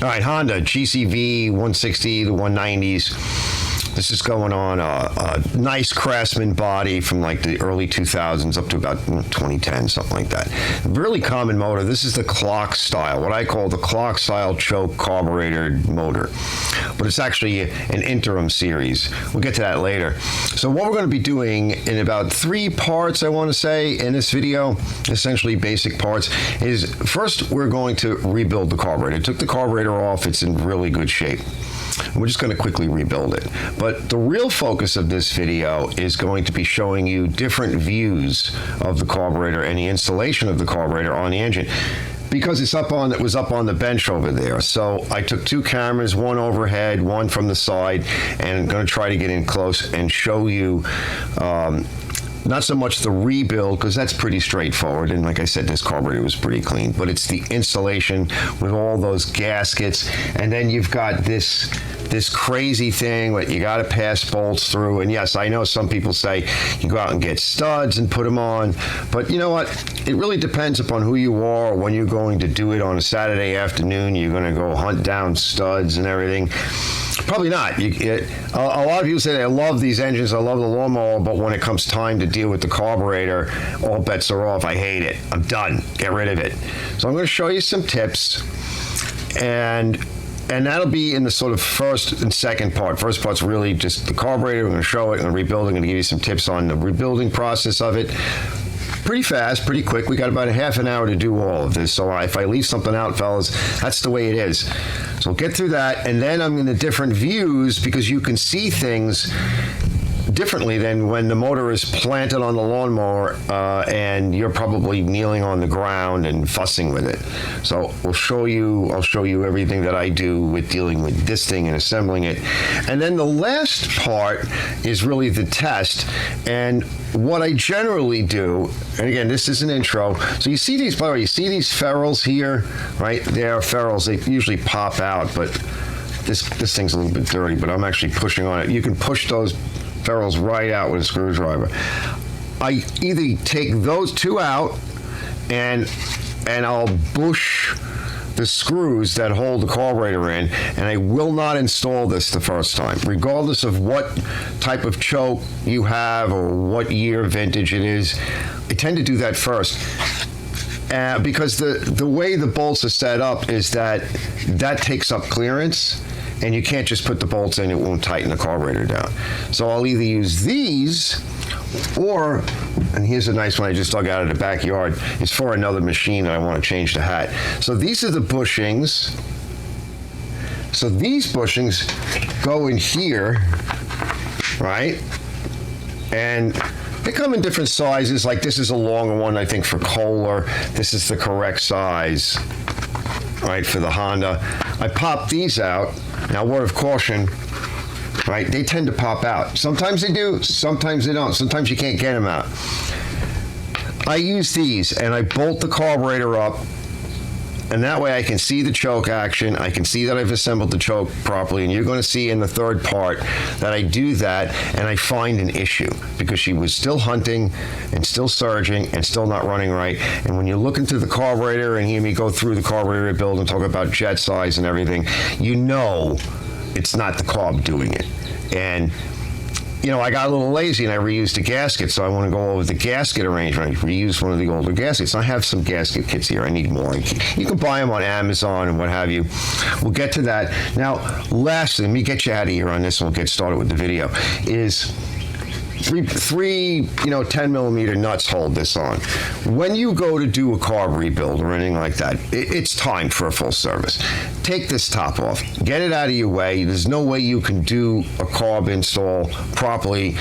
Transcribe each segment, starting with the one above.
All right, Honda GCV 160, the 190s. This is going on a nice Craftsman body from like the early 2000s up to about 2010, something like that. Really common motor. This is the clock style, what I call the clock style choke carburetor motor. But it's actually an interim series. We'll get to that later. So what we're going to be doing in about 3 parts, I want to say, in this video, essentially basic parts, is first we're going to rebuild the carburetor. I took the carburetor off. It's in really good shape. We're just going to quickly rebuild it. But the real focus of this video is going to be showing you different views of the carburetor and the installation of the carburetor on the engine. Because it was up on the bench over there. So I took 2 cameras, one overhead, one from the side, and I'm going to try to get in close and show you not so much the rebuild, because that's pretty straightforward, and like I said, this carburetor was pretty clean, but it's the installation with all those gaskets, and then you've got this crazy thing that you got to pass bolts through. And yes, I know some people say you go out and get studs and put them on, but you know what? It really depends upon who you are, when you're going to do it on a Saturday afternoon. You're going to go hunt down studs and everything. Probably not. A lot of people say they love these engines, I love the Lawnmower, but when it comes time to deal with the carburetor, all bets are off. I hate it. I'm done. Get rid of it. So I'm going to show you some tips, and that'll be in the sort of first and second part. First part's really just the carburetor. We're going to show it, I'm going to rebuild it, I'm going to give you some tips on the rebuilding process of it. Pretty fast, pretty quick. We got about a half an hour to do all of this. So if I leave something out, fellas, that's the way it is. So we'll get through that, and then I'm in the different views, because you can see things differently than when the motor is planted on the lawnmower and you're probably kneeling on the ground and fussing with it. So I'll show you everything that I do with dealing with this thing and assembling it. And then the last part is really the test. And what I generally do, and again, this is an intro. So you see these, by the way, you see these ferrules here, right? They are ferrules. They usually pop out, but this thing's a little bit dirty, but I'm actually pushing on it. You can push those ferrules right out with a screwdriver. I either take those 2 out and I'll bush the screws that hold the carburetor in, and I will not install this the first time, regardless of what type of choke you have or what year vintage it is. I tend to do that first. Because the way the bolts are set up is that takes up clearance, and you can't just put the bolts in, it won't tighten the carburetor down. So I'll either use these, or, and here's a nice one I just dug out of the backyard, it's for another machine that I want to change the hat. So these are the bushings. So these bushings go in here, right? And they come in different sizes. Like this is a longer one, I think, for Kohler. This is the correct size, right, for the Honda. I pop these out. Now, word of caution, right? They tend to pop out. Sometimes they do, sometimes they don't. Sometimes you can't get them out. I use these, and I bolt the carburetor up, and that way I can see the choke action. I can see that I've assembled the choke properly, and you're going to see in the third part that I do that, and I find an issue because she was still hunting and still surging and still not running right. And when you look into the carburetor and hear me go through the carburetor build and talk about jet size and everything, you know it's not the carb doing it. And you know, I got a little lazy and I reused a gasket, so I want to go over the gasket arrangement. I reused one of the older gaskets. I have some gasket kits here. I need more. You can buy them on Amazon and what have you. We'll get to that. Now, lastly, let me get you out of here on this and we'll get started with the video, is three 10 millimeter nuts hold this on. When you go to do a carb rebuild or anything like that, it's time for a full service. Take this top off, get it out of your way. There's no way you can do a carb install properly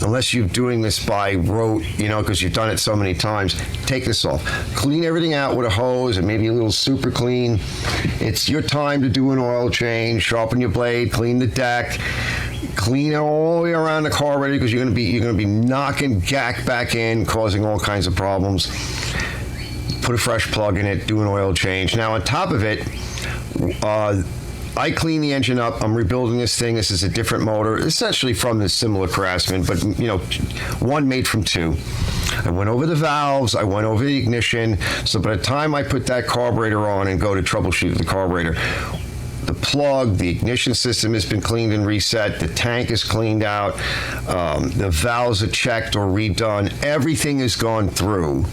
unless you're doing this by rote, because you've done it so many times. Take this off. Clean everything out with a hose and maybe a little super clean. It's your time to do an oil change, sharpen your blade, clean the deck, clean it all the way around the carburetor, because you're going to be knocking gack back in, causing all kinds of problems. Put a fresh plug in it, do an oil change. Now on top of it, I clean the engine up. I'm rebuilding this thing. This is a different motor. It's actually from the similar Craftsman, but one made from 2. I went over the valves. I went over the ignition. So by the time I put that carburetor on and go to troubleshoot the carburetor, the plug, the ignition system has been cleaned and reset, the tank is cleaned out, the valves are checked or redone. Everything has gone through.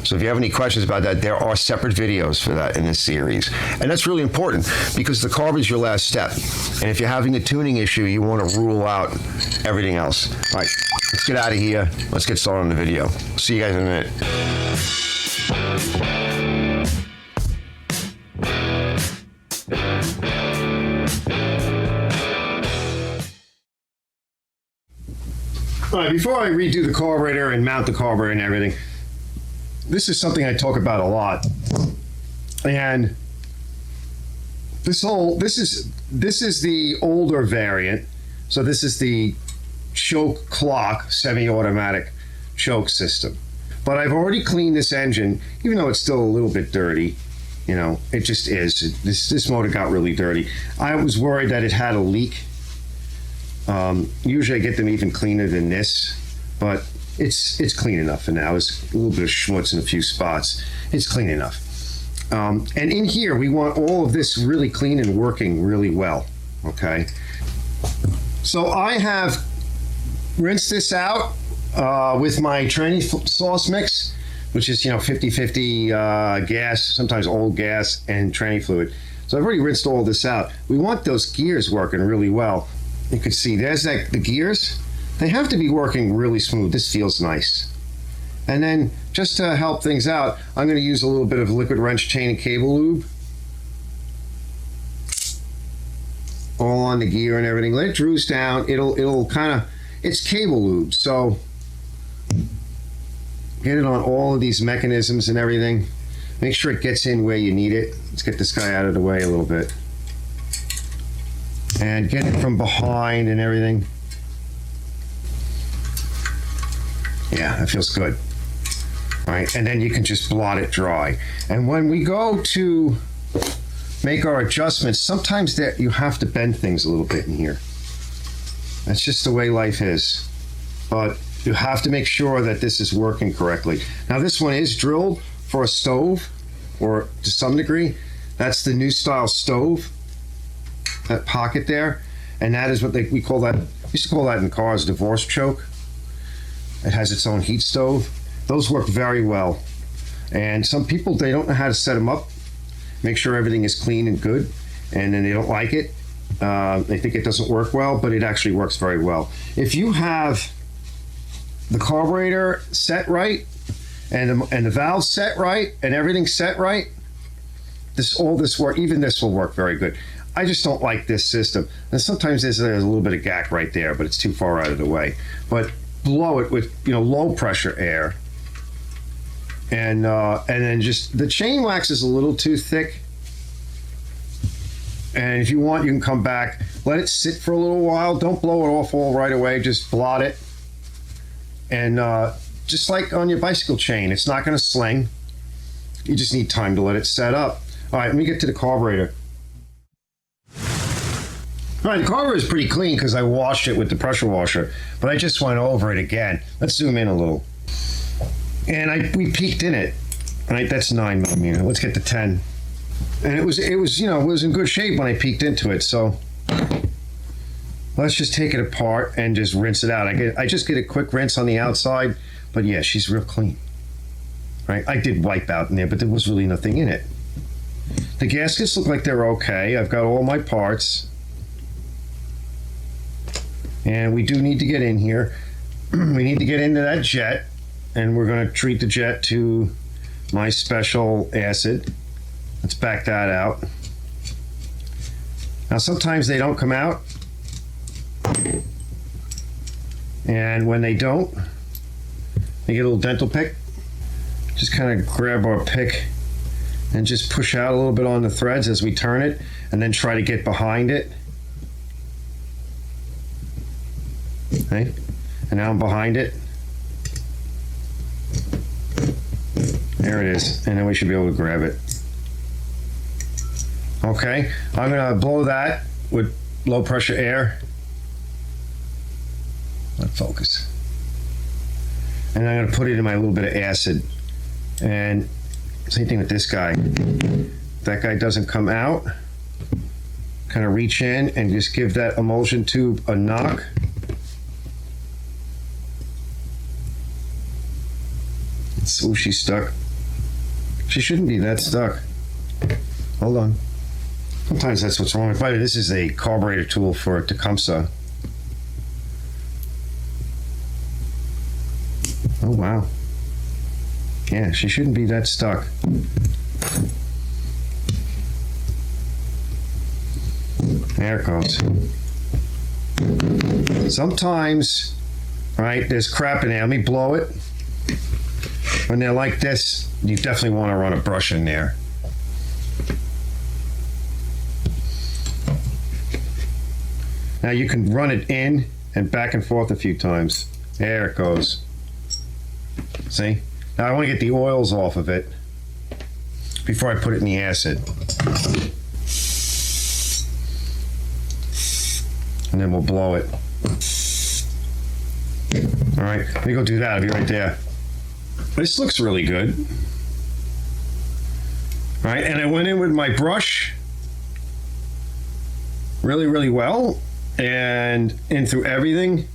So if you have any questions about that, there are separate videos for that in this series. And that's really important because the carb is your last step. And if you're having a tuning issue, you want to rule out everything else. All right, let's get out of here. Let's get started on the video. See you guys in a minute. All right, before I redo the carburetor and mount the carburetor and everything, this is something I talk about a lot. And this is the older variant. So this is the choke clock semi-automatic choke system. But I've already cleaned this engine, even though it's still a little bit dirty. You know, it just is. This motor got really dirty. I was worried that it had a leak. Usually I get them even cleaner than this, but it's clean enough for now. It's a little bit of schmutz in a few spots. It's clean enough. And in here, we want all of this really clean and working really well, okay? So I have rinsed this out with my tranny sauce mix, which is, 50-50 gas, sometimes old gas and tranny fluid. So I've already rinsed all this out. We want those gears working really well. You can see there's the gears. They have to be working really smooth. This feels nice. And then just to help things out, I'm going to use a little bit of liquid wrench chain and cable lube. All on the gear and everything. Let it drooze down. It'll kind of, it's cable lube. So get it on all of these mechanisms and everything. Make sure it gets in where you need it. Let's get this guy out of the way a little bit. And get it from behind and everything. Yeah, that feels good. All right, and then you can just blot it dry. And when we go to make our adjustments, sometimes that you have to bend things a little bit in here. That's just the way life is. But you have to make sure that this is working correctly. Now this one is drilled for a stove, or to some degree. That's the new style stove. That pocket there, and that is what we call that. We used to call that in cars divorce choke. It has its own heat stove. Those work very well, and some people, they don't know how to set them up, make sure everything is clean and good, and then they don't like it. They think it doesn't work well, but it actually works very well. If you have the carburetor set right and the valves set right and everything set right, all this work, even this will work very good. I just don't like this system. And sometimes there's a little bit of gack right there, but it's too far out of the way. But blow it with low pressure air, and then just the chain wax is a little too thick. And if you want, you can come back, let it sit for a little while. Don't blow it off all right away. Just blot it, and just like on your bicycle chain, it's not going to sling. You just need time to let it set up. All right, let me get to the carburetor. All right, the carburetor is pretty clean because I washed it with the pressure washer, but I just went over it again. Let's zoom in a little. And we peeked in it. All right, that's 9mm. Let's get to 10. And it was in good shape when I peeked into it. So let's just take it apart and just rinse it out. I just get a quick rinse on the outside, but yeah, she's real clean. Right? I did wipe out in there, but there was really nothing in it. The gaskets look like they're okay. I've got all my parts. And we do need to get in here. We need to get into that jet, and we're going to treat the jet to my special acid. Let's back that out. Now sometimes they don't come out, and when they don't, they get a little dental pick. Just kind of grab our pick and just push out a little bit on the threads as we turn it, and then try to get behind it. Okay, and now I'm behind it. There it is, and then we should be able to grab it. Okay, I'm gonna blow that with low pressure air. Let focus. And I'm gonna put it in my little bit of acid. And same thing with this guy. If that guy doesn't come out, kind of reach in and just give that emulsion tube a knock. So she's stuck. She shouldn't be that stuck. Hold on. Sometimes that's what's wrong with it. This is a carburetor tool for a Tecumseh. Oh, wow. Yeah, she shouldn't be that stuck. There it goes. Sometimes, right, there's crap in there. Let me blow it. When they're like this, you definitely want to run a brush in there. Now you can run it in and back and forth a few times. There it goes. See? Now I want to get the oils off of it before I put it in the acid. And then we'll blow it. All right, let me go do that. I'll be right there. This looks really good. All right, and I went in with my brush really, really well and in through everything.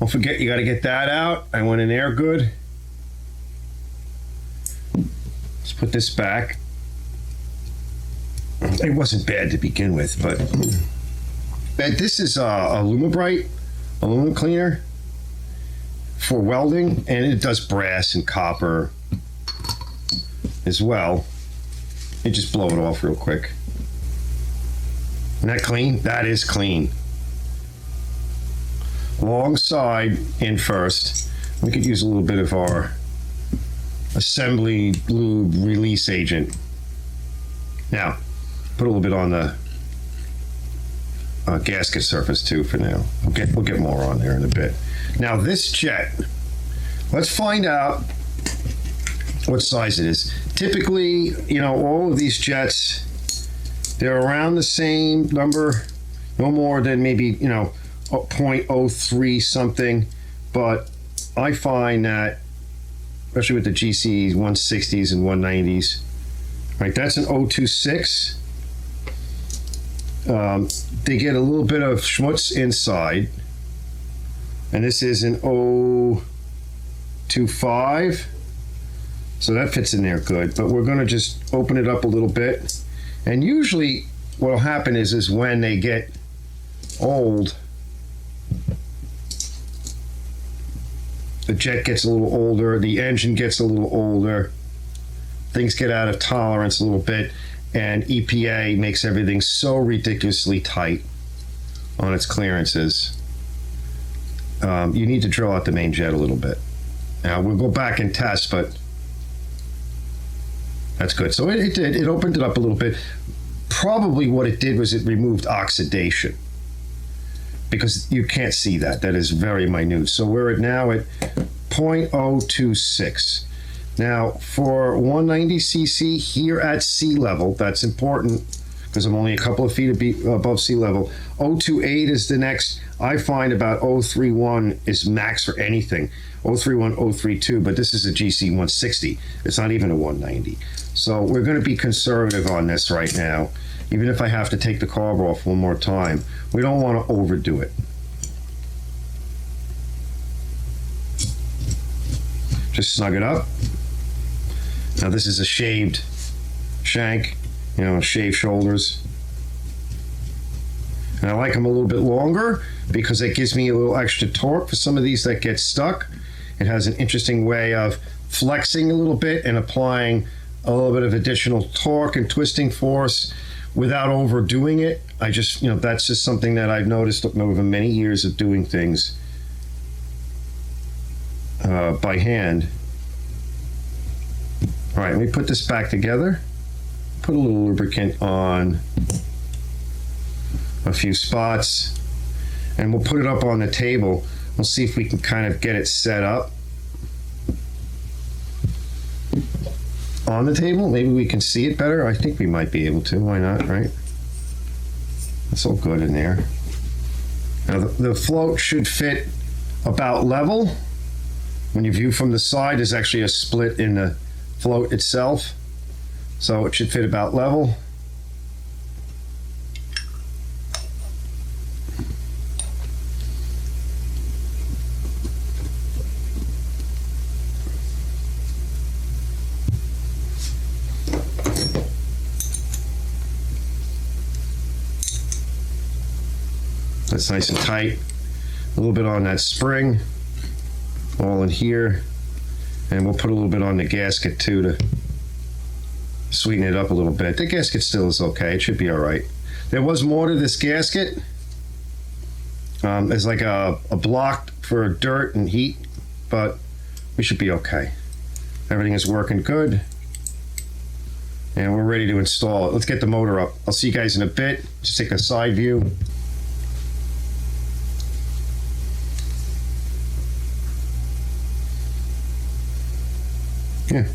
Don't forget, you got to get that out. I went in there good. Let's put this back. It wasn't bad to begin with, but this is a Lumibrite aluminum cleaner for welding, and it does brass and copper as well. And just blow it off real quick. Isn't that clean? That is clean. Long side in first. We could use a little bit of our assembly lube release agent. Now, put a little bit on the gasket surface too for now. We'll get more on there in a bit. Now this jet, let's find out what size it is. Typically, you know, all of these jets, they're around the same number, no more than maybe, you know, 0.03 something, but I find that, especially with the GC 160s and 190s, right, that's an 0.26. They get a little bit of schmutz inside, and this is an 0.25, so that fits in there good. But we're going to just open it up a little bit, and usually what will happen is when they get old, the jet gets a little older, the engine gets a little older, things get out of tolerance a little bit, and EPA makes everything so ridiculously tight on its clearances. You need to drill out the main jet a little bit. Now we'll go back and test, but that's good. So it did. It opened it up a little bit. Probably what it did was it removed oxidation, because you can't see that. That is very minute. So we're now at 0.026. Now, for 190cc here at sea level, that's important because I'm only a couple of feet above sea level. 028 is the next. I find about 031 is max for anything. 031, 032, but this is a GC 160. It's not even a 190. So we're going to be conservative on this right now, even if I have to take the carb off one more time. We don't want to overdo it. Just snug it up. Now this is a shaved shank, you know, shaved shoulders. And I like them a little bit longer because it gives me a little extra torque for some of these that get stuck. It has an interesting way of flexing a little bit and applying a little bit of additional torque and twisting force without overdoing it. I just, you know, that's just something that I've noticed over many years of doing things by hand. All right, let me put this back together. Put a little lubricant on a few spots, and we'll put it up on the table. We'll see if we can kind of get it set up on the table. Maybe we can see it better. I think we might be able to. Why not, right? That's all good in there. Now the float should fit about level. When you view from the side, there's actually a split in the float itself, so it should fit about level. That's nice and tight. A little bit on that spring, all in here. And we'll put a little bit on the gasket too to sweeten it up a little bit. The gasket still is okay. It should be all right. There was more to this gasket. There's like a block for dirt and heat, but we should be okay. Everything is working good. And we're ready to install it. Let's get the motor up. I'll see you guys in a bit. Just take a side view. Yeah,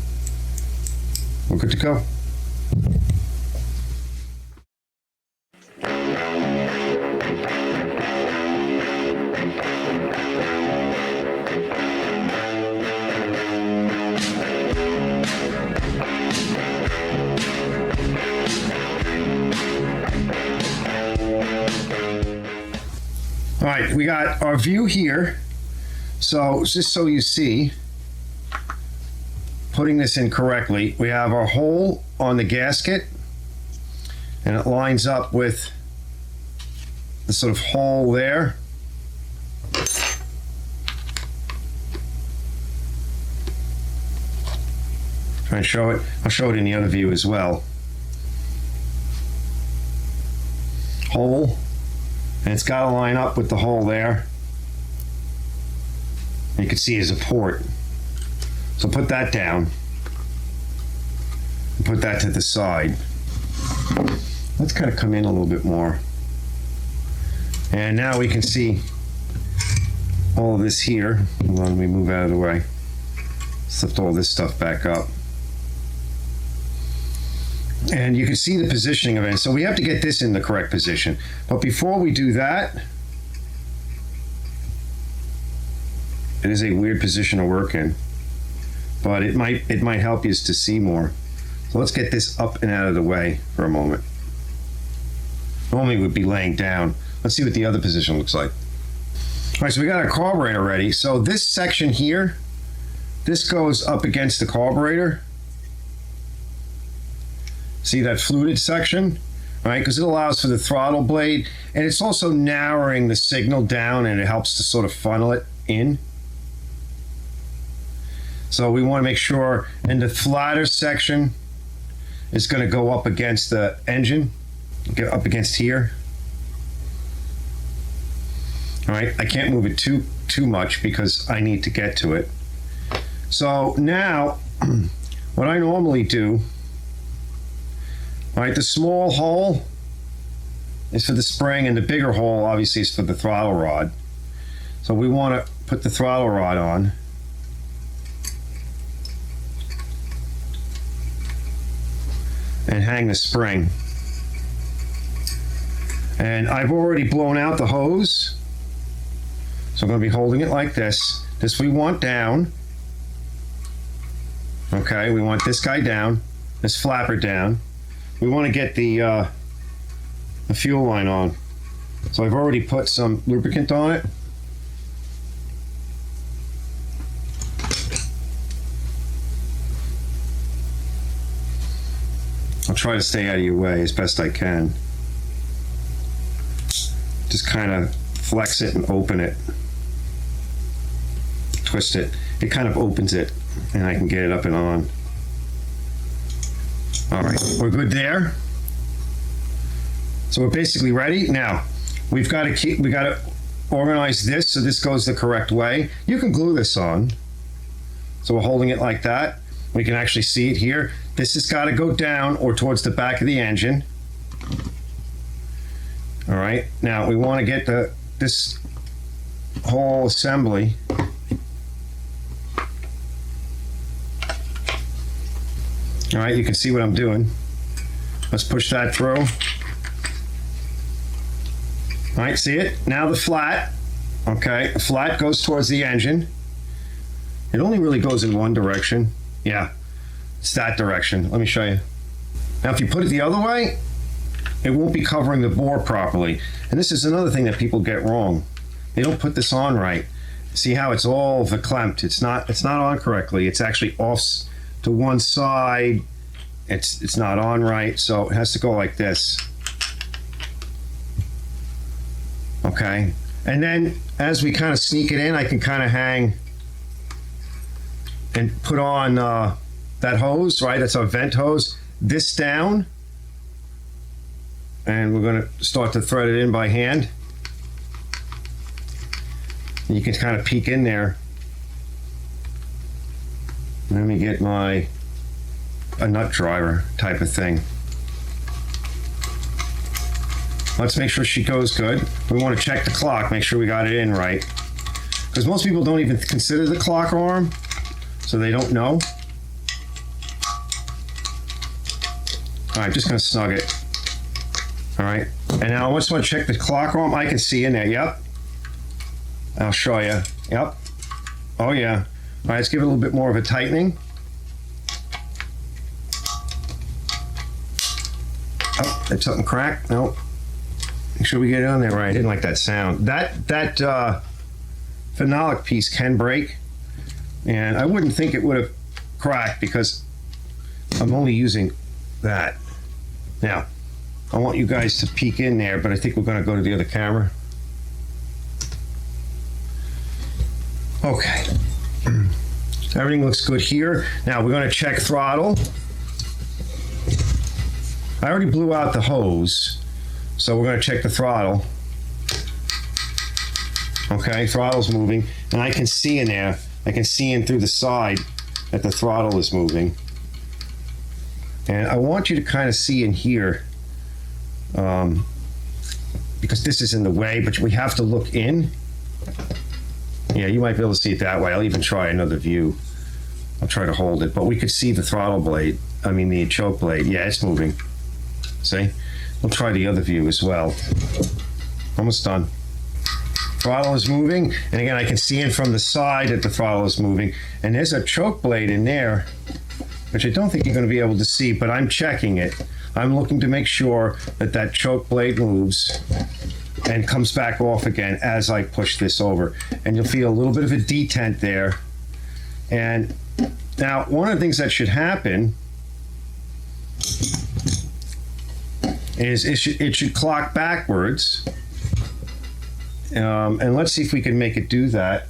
we're good to go. All right, we got our view here. So just so you see, putting this in correctly, we have our hole on the gasket, and it lines up with the sort of hole there. Try and show it. I'll show it in the other view as well. Hole, and it's got to line up with the hole there. And you can see there's a port. So put that down. And put that to the side. Let's kind of come in a little bit more. And now we can see all of this here. Hold on, let me move out of the way. Let's lift all this stuff back up. And you can see the positioning of it. So we have to get this in the correct position. But before we do that, it is a weird position to work in, but it might help you to see more. So let's get this up and out of the way for a moment. Normally we'd be laying down. Let's see what the other position looks like. All right, so we got our carburetor ready. So this section here, this goes up against the carburetor. See that fluted section, right? Because it allows for the throttle blade, and it's also narrowing the signal down, and it helps to sort of funnel it in. So we want to make sure, and the flatter section is going to go up against the engine, get up against here. All right, I can't move it too much because I need to get to it. So now, what I normally do, all right, the small hole is for the spring, and the bigger hole obviously is for the throttle rod. So we want to put the throttle rod on. And hang the spring. And I've already blown out the hose. So I'm going to be holding it like this. This we want down. Okay, we want this guy down, this flapper down. We want to get the fuel line on. So I've already put some lubricant on it. I'll try to stay out of your way as best I can. Just kind of flex it and open it. Twist it. It kind of opens it, and I can get it up and on. All right, we're good there. So we're basically ready. Now, we got to organize this so this goes the correct way. You can glue this on. So we're holding it like that. We can actually see it here. This has got to go down or towards the back of the engine. All right, now we want to get this whole assembly all right, you can see what I'm doing. Let's push that through. All right, see it? Now the flat, okay, the flat goes towards the engine. It only really goes in one direction. Yeah, it's that direction. Let me show you. Now, if you put it the other way, it won't be covering the bore properly. And this is another thing that people get wrong. They don't put this on right. See how it's all verklempt. It's not on correctly. It's actually off to one side. It's not on right, so it has to go like this. Okay. And then as we kind of sneak it in, I can kind of hang and put on that hose, right? That's our vent hose. This down. And we're going to start to thread it in by hand. And you can kind of peek in there. Let me get a nut driver type of thing. Let's make sure she goes good. We want to check the clock, make sure we got it in right. Because most people don't even consider the clock arm, so they don't know. All right, just gonna snug it. All right, and now I just want to check the clock arm. I can see in there, yep. I'll show you, yep. Oh yeah. All right, let's give it a little bit more of a tightening. Oh, did something crack? Nope. Make sure we get it on there right. I didn't like that sound. That phenolic piece can break, and I wouldn't think it would have cracked because I'm only using that. Now, I want you guys to peek in there, but I think we're going to go to the other camera. Okay. Everything looks good here. Now we're going to check throttle. I already blew out the hose, so we're going to check the throttle. Okay, throttle's moving, and I can see in there, I can see in through the side that the throttle is moving. And I want you to kind of see in here, because this is in the way, but we have to look in. Yeah, you might be able to see it that way. I'll even try another view. I'll try to hold it, but we could see the throttle blade. I mean the choke blade. Yeah, it's moving. See? We'll try the other view as well. Almost done. Throttle is moving, and again, I can see in from the side that the throttle is moving. And there's a choke blade in there, which I don't think you're going to be able to see, but I'm checking it. I'm looking to make sure that that choke blade moves and comes back off again as I push this over. And you'll feel a little bit of a detent there. And now, one of the things that should happen is it should clock backwards. And let's see if we can make it do that.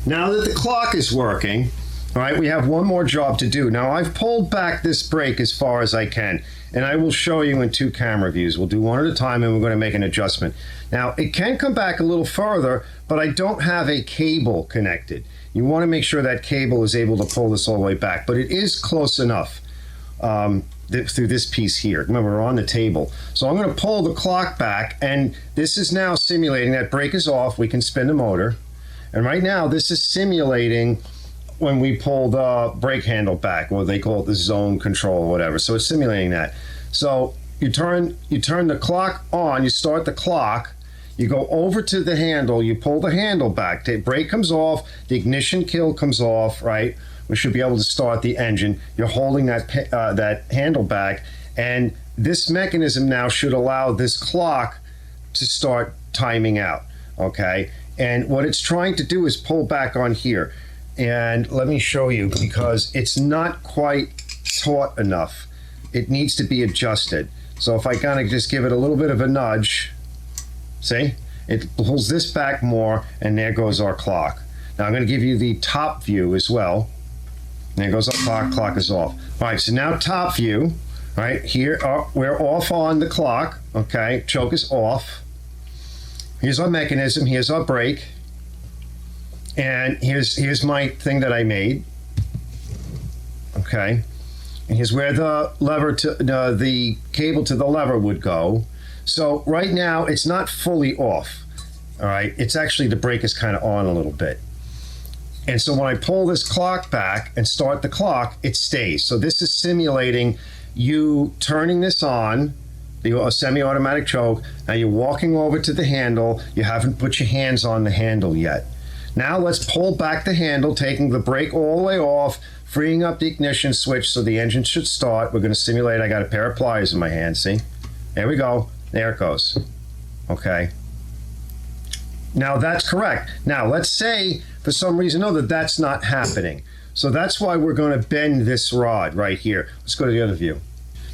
Now that the clock is working, all right, we have one more job to do. Now I've pulled back this brake as far as I can, and I will show you in 2 camera views. We'll do one at a time, and we're going to make an adjustment. Now it can come back a little further, but I don't have a cable connected. You want to make sure that cable is able to pull this all the way back, but it is close enough through this piece here. Remember, we're on the table. So I'm going to pull the clock back, and this is now simulating that brake is off. We can spin the motor. And right now, this is simulating when we pull the brake handle back, or they call it the zone control or whatever. So it's simulating that. So you turn the clock on, you start the clock, you go over to the handle, you pull the handle back, the brake comes off, the ignition kill comes off, right? We should be able to start the engine. You're holding that handle back, and this mechanism now should allow this clock to start timing out, okay? And what it's trying to do is pull back on here. And let me show you, because it's not quite taut enough. It needs to be adjusted. So if I kind of just give it a little bit of a nudge, see? It pulls this back more, and there goes our clock. Now I'm going to give you the top view as well. And there goes our clock is off. All right, so now top view, right? Here, we're off on the clock, okay? Choke is off. Here's our mechanism, here's our brake, and here's my thing that I made, okay? And here's where the lever to the cable to the lever would go. So right now it's not fully off, all right? It's actually, the brake is kind of on a little bit. And so when I pull this clock back and start the clock, it stays. So this is simulating you turning this on, a semi-automatic choke. Now you're walking over to the handle. You haven't put your hands on the handle yet. Now let's pull back the handle, taking the brake all the way off, freeing up the ignition switch so the engine should start. We're going to simulate. I got a pair of pliers in my hand, see? There we go. There it goes. Okay. Now that's correct. Now let's say for some reason or other that's not happening. So that's why we're going to bend this rod right here. Let's go to the other view.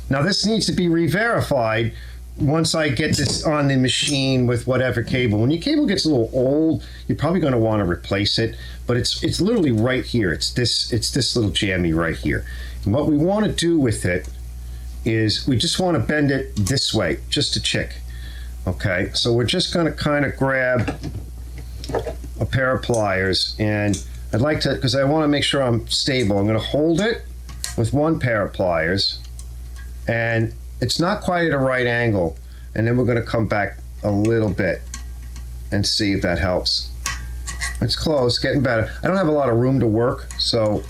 Now this needs to be re-verified once I get this on the machine with whatever cable. When your cable gets a little old, you're probably going to want to replace it, but it's literally right here. It's this little jammy right here. And what we want to do with it is we just want to bend it this way, just a chick. Okay, so we're just going to kind of grab a pair of pliers, and I'd like to, because I want to make sure I'm stable, I'm going to hold it with one pair of pliers, and it's not quite at a right angle, and then we're going to come back a little bit and see if that helps. It's close, getting better. I don't have a lot of room to work, so,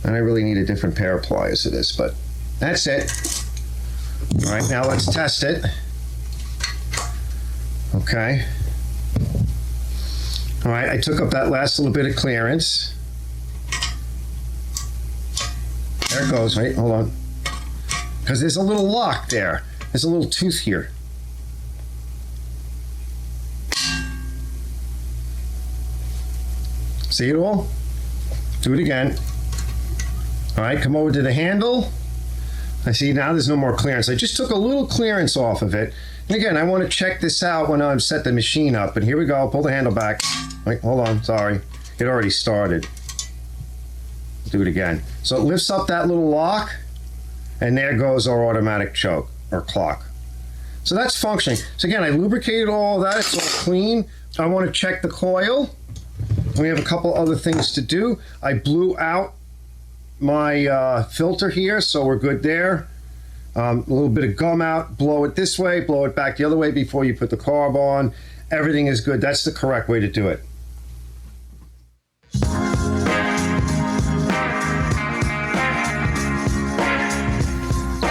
and I really need a different pair of pliers for this, but that's it. All right, now let's test it. Okay. All right, I took up that last little bit of clearance. There it goes. Wait, hold on. Because there's a little lock there. There's a little tooth here. See it all? Do it again. All right, come over to the handle. I see now there's no more clearance. I just took a little clearance off of it. And again, I want to check this out when I set the machine up. And here we go. Pull the handle back. Wait, hold on. Sorry. It already started. Do it again. So it lifts up that little lock, and there goes our automatic choke or clock. So that's functioning. So again, I lubricated all that. It's all clean. I want to check the coil. We have a couple other things to do. I blew out my filter here, so we're good there. A little bit of gum out, blow it this way, blow it back the other way before you put the carb on. Everything is good. That's the correct way to do it.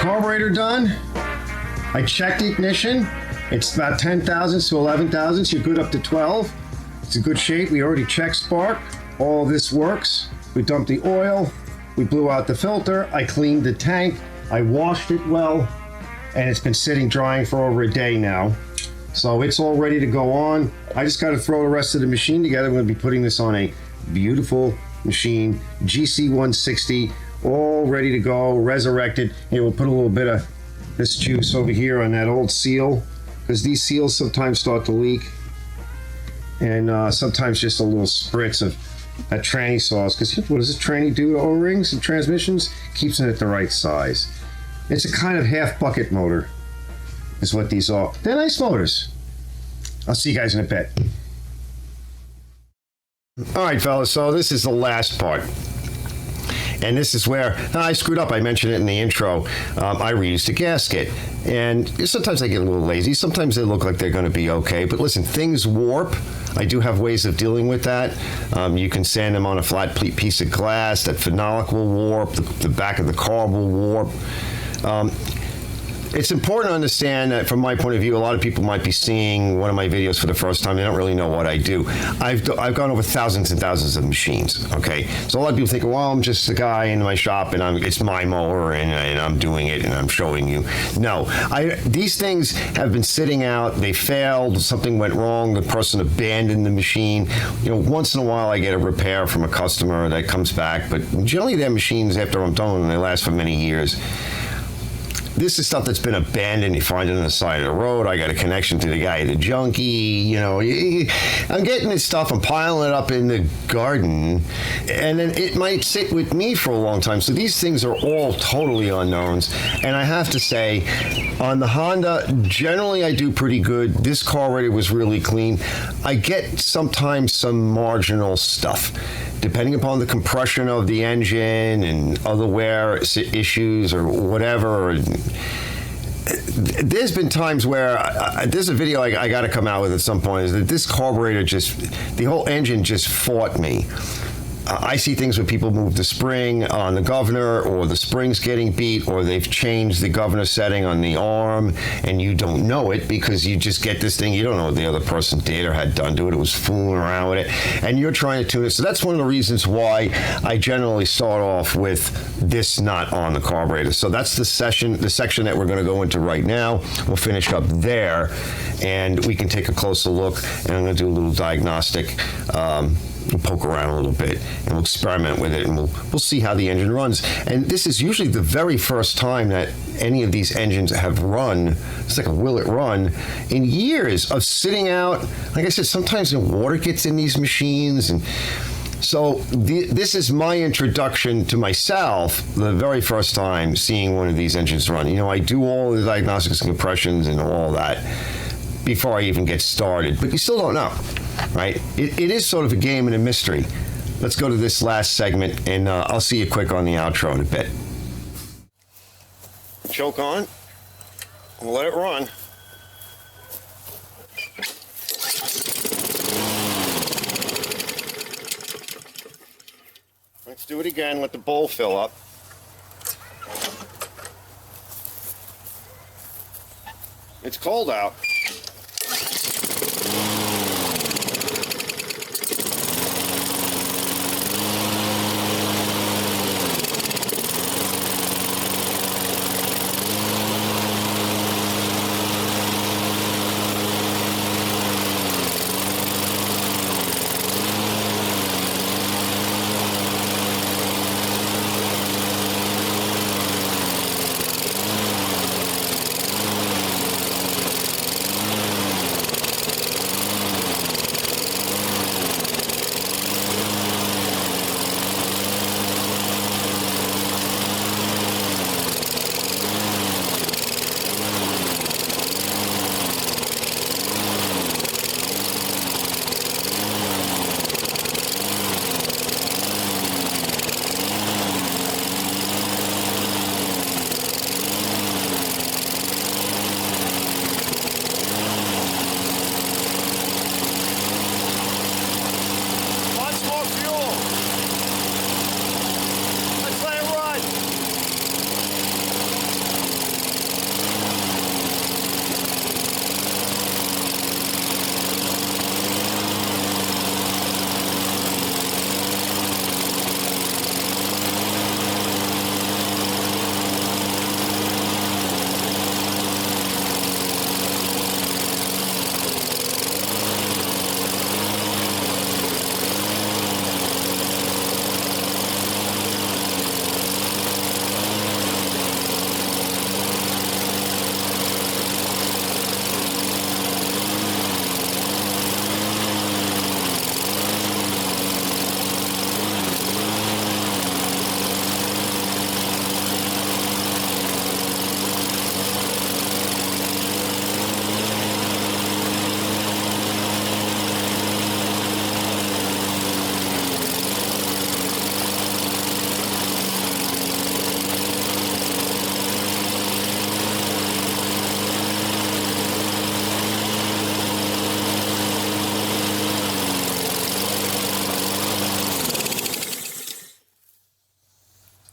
Carburetor done. I checked the ignition. It's about 10 thousandths to 11 thousandths. You're good up to 12. It's in good shape. We already checked spark. All this works. We dumped the oil. We blew out the filter. I cleaned the tank. I washed it well, and it's been sitting drying for over a day now. So it's all ready to go on. I just got to throw the rest of the machine together. I'm going to be putting this on a beautiful machine, GC 160, all ready to go, resurrected. Here, we'll put a little bit of this juice over here on that old seal, because these seals sometimes start to leak, and sometimes just a little spritz of that tranny sauce, because what does this tranny do to O-rings and transmissions? Keeps it at the right size. It's a kind of half bucket motor is what these are. They're nice motors. I'll see you guys in a bit. All right, fellas, so this is the last part. And this is where I screwed up. I mentioned it in the intro. I reused a gasket. And sometimes I get a little lazy. Sometimes they look like they're going to be okay. But listen, things warp. I do have ways of dealing with that. You can sand them on a flat piece of glass. That phenolic will warp. The back of the carb will warp. It's important to understand that from my point of view, a lot of people might be seeing one of my videos for the first time. They don't really know what I do. I've gone over thousands and thousands of machines, okay? So a lot of people think, well, I'm just a guy in my shop and it's my mower and I'm doing it and I'm showing you. No, these things have been sitting out. They failed. Something went wrong. The person abandoned the machine. Once in a while I get a repair from a customer that comes back, but generally their machines, after I'm done, they last for many years. This is stuff that's been abandoned. You find it on the side of the road. I got a connection to the guy at the junkie. I'm getting this stuff. I'm piling it up in the garden. And then it might sit with me for a long time. So these things are all totally unknowns. And I have to say, on the Honda, generally I do pretty good. This carburetor was really clean. I get sometimes some marginal stuff, depending upon the compression of the engine and other wear issues or whatever. There's been times where there's a video I got to come out with at some point, is that this carburetor the whole engine just fought me. I see things where people move the spring on the governor, or the spring's getting beat, or they've changed the governor setting on the arm, and you don't know it because you just get this thing. You don't know what the other person did or had done to it. It was fooling around with it, and you're trying to tune it. So that's one of the reasons why I generally start off with this not on the carburetor. So that's the section that we're going to go into right now. We'll finish up there, and we can take a closer look, and I'm going to do a little diagnostic. we'll poke around a little bit and we'll experiment with it, and we'll see how the engine runs. And this is usually the very first time that any of these engines have run. It's like a will it run in years of sitting out. Like I said, sometimes the water gets in these machines, and so this is my introduction to myself, the very first time seeing one of these engines run. You know, I do all the diagnostics and compressions and all that before I even get started, but you still don't know, right? It is sort of a game and a mystery. Let's go to this last segment, and I'll see you quick on the outro in a bit. Choke on. We'll let it run. Let's do it again. Let the bowl fill up. It's cold out.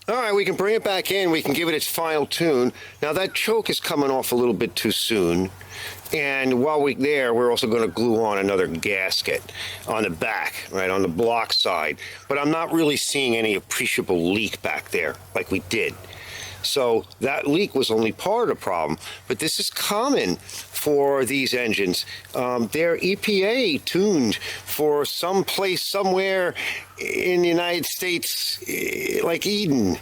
All right, we can bring it back in. We can give it its final tune. Now that choke is coming off a little bit too soon. And while we're there, we're also going to glue on another gasket on the back, right, on the block side. But I'm not really seeing any appreciable leak back there like we did. So that leak was only part of the problem. But this is common for these engines. They're EPA tuned for some place somewhere in the United States, like Eden,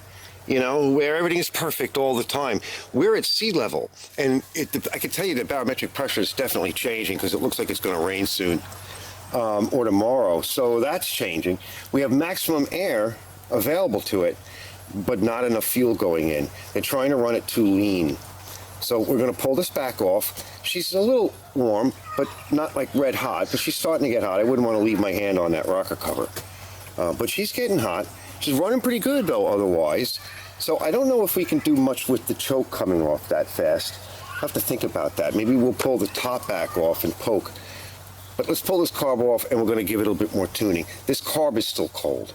you know, where everything is perfect all the time. We're at sea level, and I can tell you the barometric pressure is definitely changing because it looks like it's going to rain soon or tomorrow. So that's changing. We have maximum air available to it, but not enough fuel going in. They're trying to run it too lean. So we're going to pull this back off. She's a little warm, but not like red hot, but she's starting to get hot. I wouldn't want to leave my hand on that rocker cover. But she's getting hot. She's running pretty good, though, otherwise. So I don't know if we can do much with the choke coming off that fast. I'll have to think about that. Maybe we'll pull the top back off and poke. But let's pull this carb off, and we're going to give it a little bit more tuning. This carb is still cold,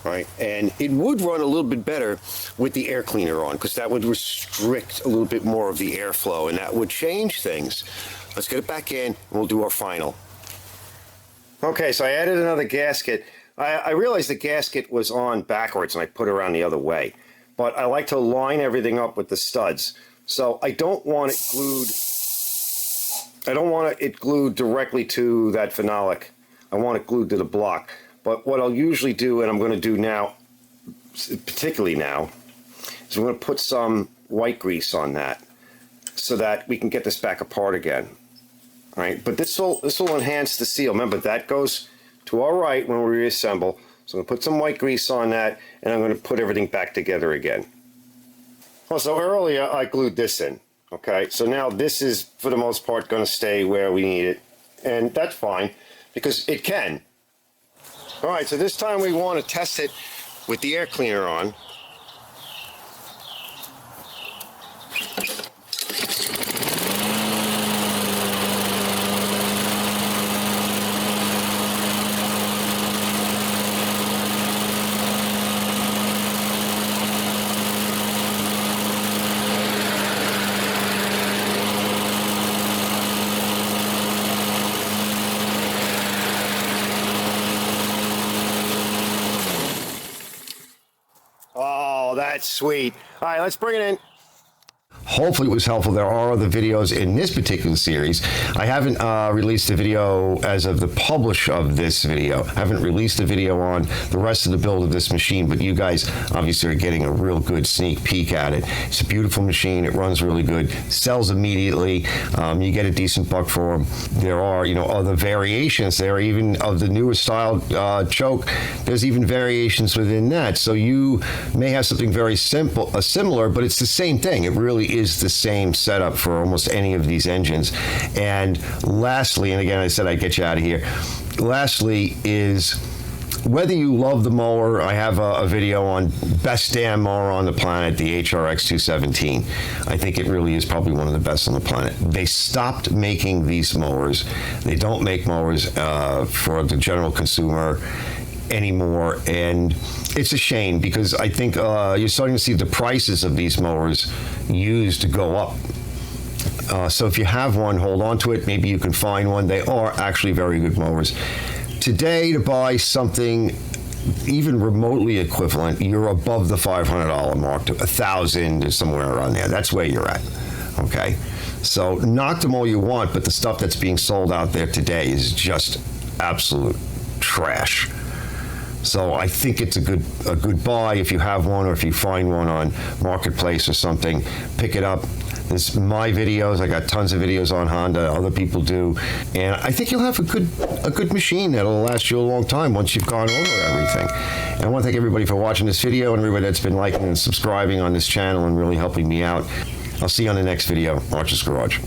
right? And it would run a little bit better with the air cleaner on, because that would restrict a little bit more of the airflow, and that would change things. Let's get it back in, and we'll do our final. Okay, so I added another gasket. I realized the gasket was on backwards, and I put it around the other way. But I like to line everything up with the studs. So I don't want it glued. I don't want it glued directly to that phenolic. I want it glued to the block. But what I'll usually do, and I'm going to do now, particularly now, is I'm going to put some white grease on that so that we can get this back apart again. All right, but this will enhance the seal. Remember, that goes to our right when we reassemble. So I'm going to put some white grease on that, and I'm going to put everything back together again. Also, earlier I glued this in. Okay, so now this is, for the most part, going to stay where we need it. And that's fine, because it can. All right, so this time we want to test it with the air cleaner on. Oh, that's sweet. All right, let's bring it in. Hopefully it was helpful. There are other videos in this particular series. I haven't released a video as of the publish of this video. I haven't released a video on the rest of the build of this machine, but you guys obviously are getting a real good sneak peek at it. It's a beautiful machine. It runs really good. Sells immediately. You get a decent buck for them. There are, other variations there, even of the newest style choke. There's even variations within that. So you may have something very simple, similar, but it's the same thing. It really is the same setup for almost any of these engines. And lastly, and again, I said I'd get you out of here. Lastly is, whether you love the mower, I have a video on best damn mower on the planet, the HRX 217. I think it really is probably one of the best on the planet. They stopped making these mowers. They don't make mowers for the general consumer anymore, and it's a shame, because I think you're starting to see the prices of these mowers used go up. So if you have one, hold on to it. Maybe you can find one. They are actually very good mowers. Today, to buy something even remotely equivalent, you're above the $500 mark, to $1,000 or somewhere around there. That's where you're at. Okay, so knock them all you want, but the stuff that's being sold out there today is just absolute trash. So I think it's a good buy if you have one, or if you find one on Marketplace or something, pick it up. There's my videos. I got tons of videos on Honda. Other people do, and I think you'll have a good machine that'll last you a long time once you've gone over everything. And I want to thank everybody for watching this video, and everybody that's been liking and subscribing on this channel and really helping me out. I'll see you on the next video. Archer's Garage.